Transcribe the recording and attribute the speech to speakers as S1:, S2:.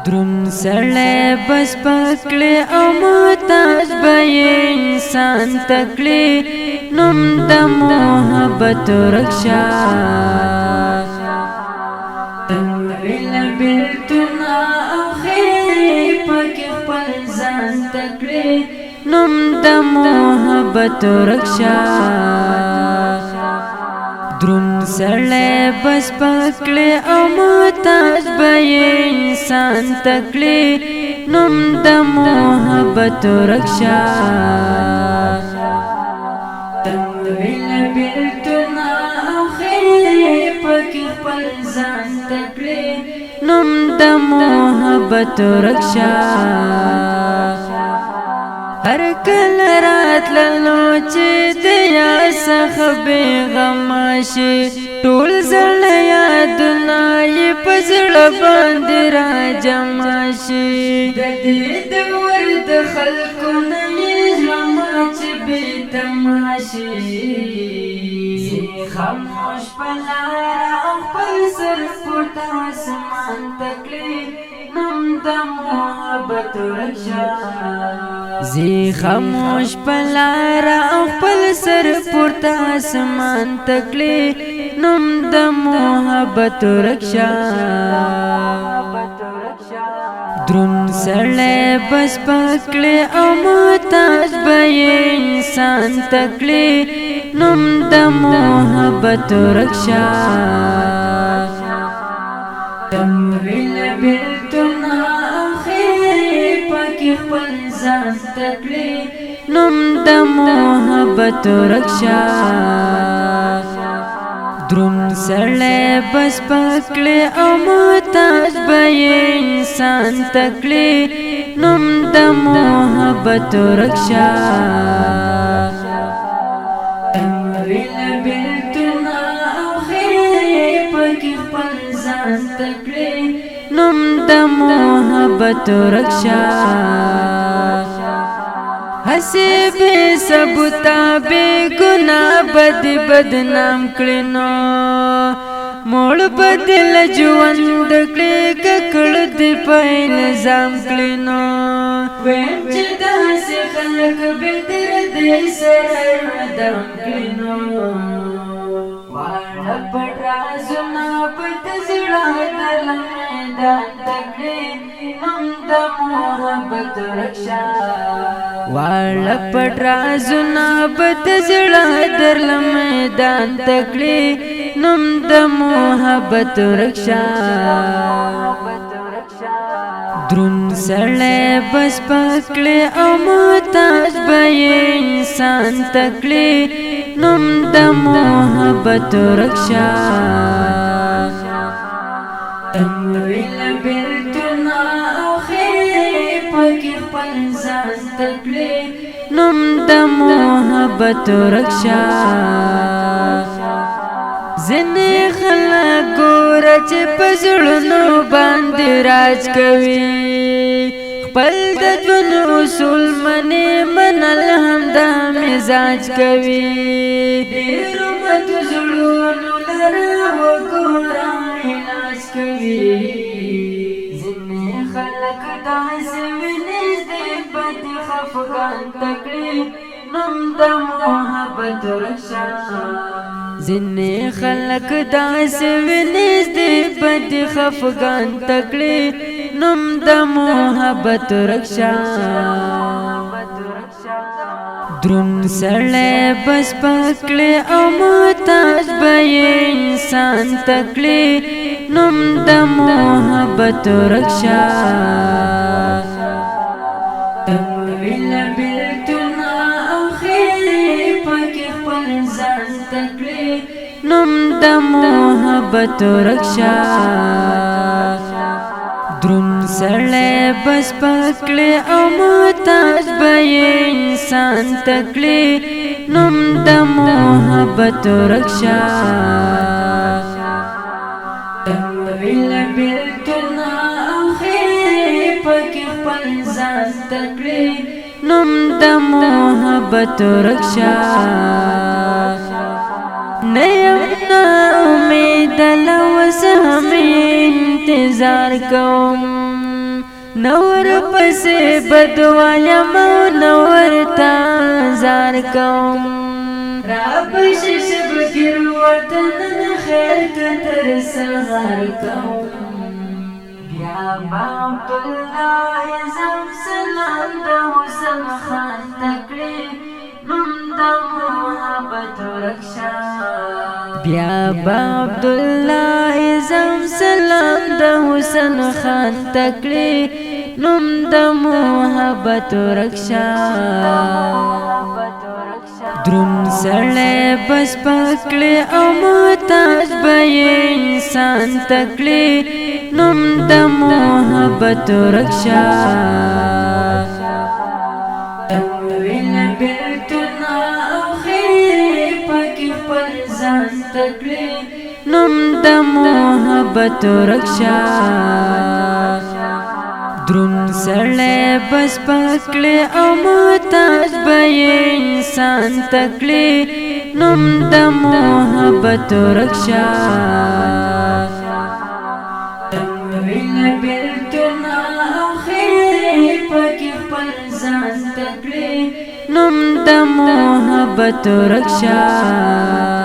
S1: درون سړی بس پکړې او محتاج به انسان تکړې نوم د محبت رکشا تنویل بیلتنا او خیر پکې خپل ځان تکړې نوم د محبت رکشا درون سړی بس پکړې او محتاج به انسان تکړې نوم د محبت رکشا تنویل بیلتنا او خیر پکې خپل ځان تکړې نوم د محبت رکشا هر کله راتللو چې د یا څخه بېغم شي ټول زړه یادونه یې په زړه باندې راجمع شي د دې دور د خلکو نه یې زړه چې بېتمه شي خاموش په لاره او خپل سر پورته اسمان ته کړي نوم د محبت رکشا زی خاموش په لاره او خپل سر پورته اسمان ته کړي نوم د محبت رکشا درون سړی بس پکړې او محتاج به انسان تکړې نوم د محبت رکشا تنویل بیلتنا او خیر پکې خپل ځان تکړې نوم د محبت رکشا درون سړی بس پکړې او محتاج به انسان تکړې نوم د محبت رکشا تنویل بیلتنا او خیر پکې خپل ځان تکړې نوم د محبت رکشا هسې بې ثبوته بې ګناه بدنام کړي نو موړ بدل ژوند کړي ککړ دې په نظام کړي نو ویم چې داسې خلک بې دردۍ سره اعدام کړي نو واړه پټ رازونه پټ زړه دله میدان ته کړي نوم د محبت رکشا واړه پټ رازونه پټ زړه درله میدان ته کړي نوم د محبت رکشا درون سړی بس پکړې او محتاج به انسان تکړې نوم د محبت رکشا تنویل بیلتنا او خیر پکې خپل ځان تکړې نوم د محبت رکشا ځینې خلک ګوره چې په زړونو باندې راج کوي خپل د ژوند اصول منې منل همدا مزاج کوي ډېرو بدو زړونو لره وګوره علاج کوي ځینې خلک داسې وینې دې بد خفګان تکړې نوم د محبت رکشا ځینې خلک داسې وینې دې بد خفګان تکړې نوم د محبت رکشا درون سړی بس پکړې او محتاج به انسان تکړې نوم د محبت رکشا تنویل بیلتنا او خیر پکې خپل ځان تکړې نوم د محبت رکشا درون سړی بس پکړې او محتاج به انسان تکړې نوم د محبت رکشا تنویل بیلتنا او خیر پکې خپل ځان تکړې نوم د محبت رکشا نیم نا امید لوس ہمیں انتظار کوم نور پسې بدوایم نور تا زار کوم رب شب ګر وطن خیر کتر سهار کوم بیا عبدالله زم سلام د حسن خان تکړه نوم د محبت رکشا بیا عبدالله زم سلام د حسن خان تکړه نوم د محبت رکشا درون سړی بس پکړې او محتاج به انسان تکړې نوم د محبت رکشا ویل بیلتنا او خیر پکې خپل ځان تکړې نوم د محبت رکشا درون سړی بس پکړې او محتاج به انسان تکړې نوم د محبت رکشا ویل بیلتنا او خیر پکې خپل ځان تکړې نوم د محبت رکشا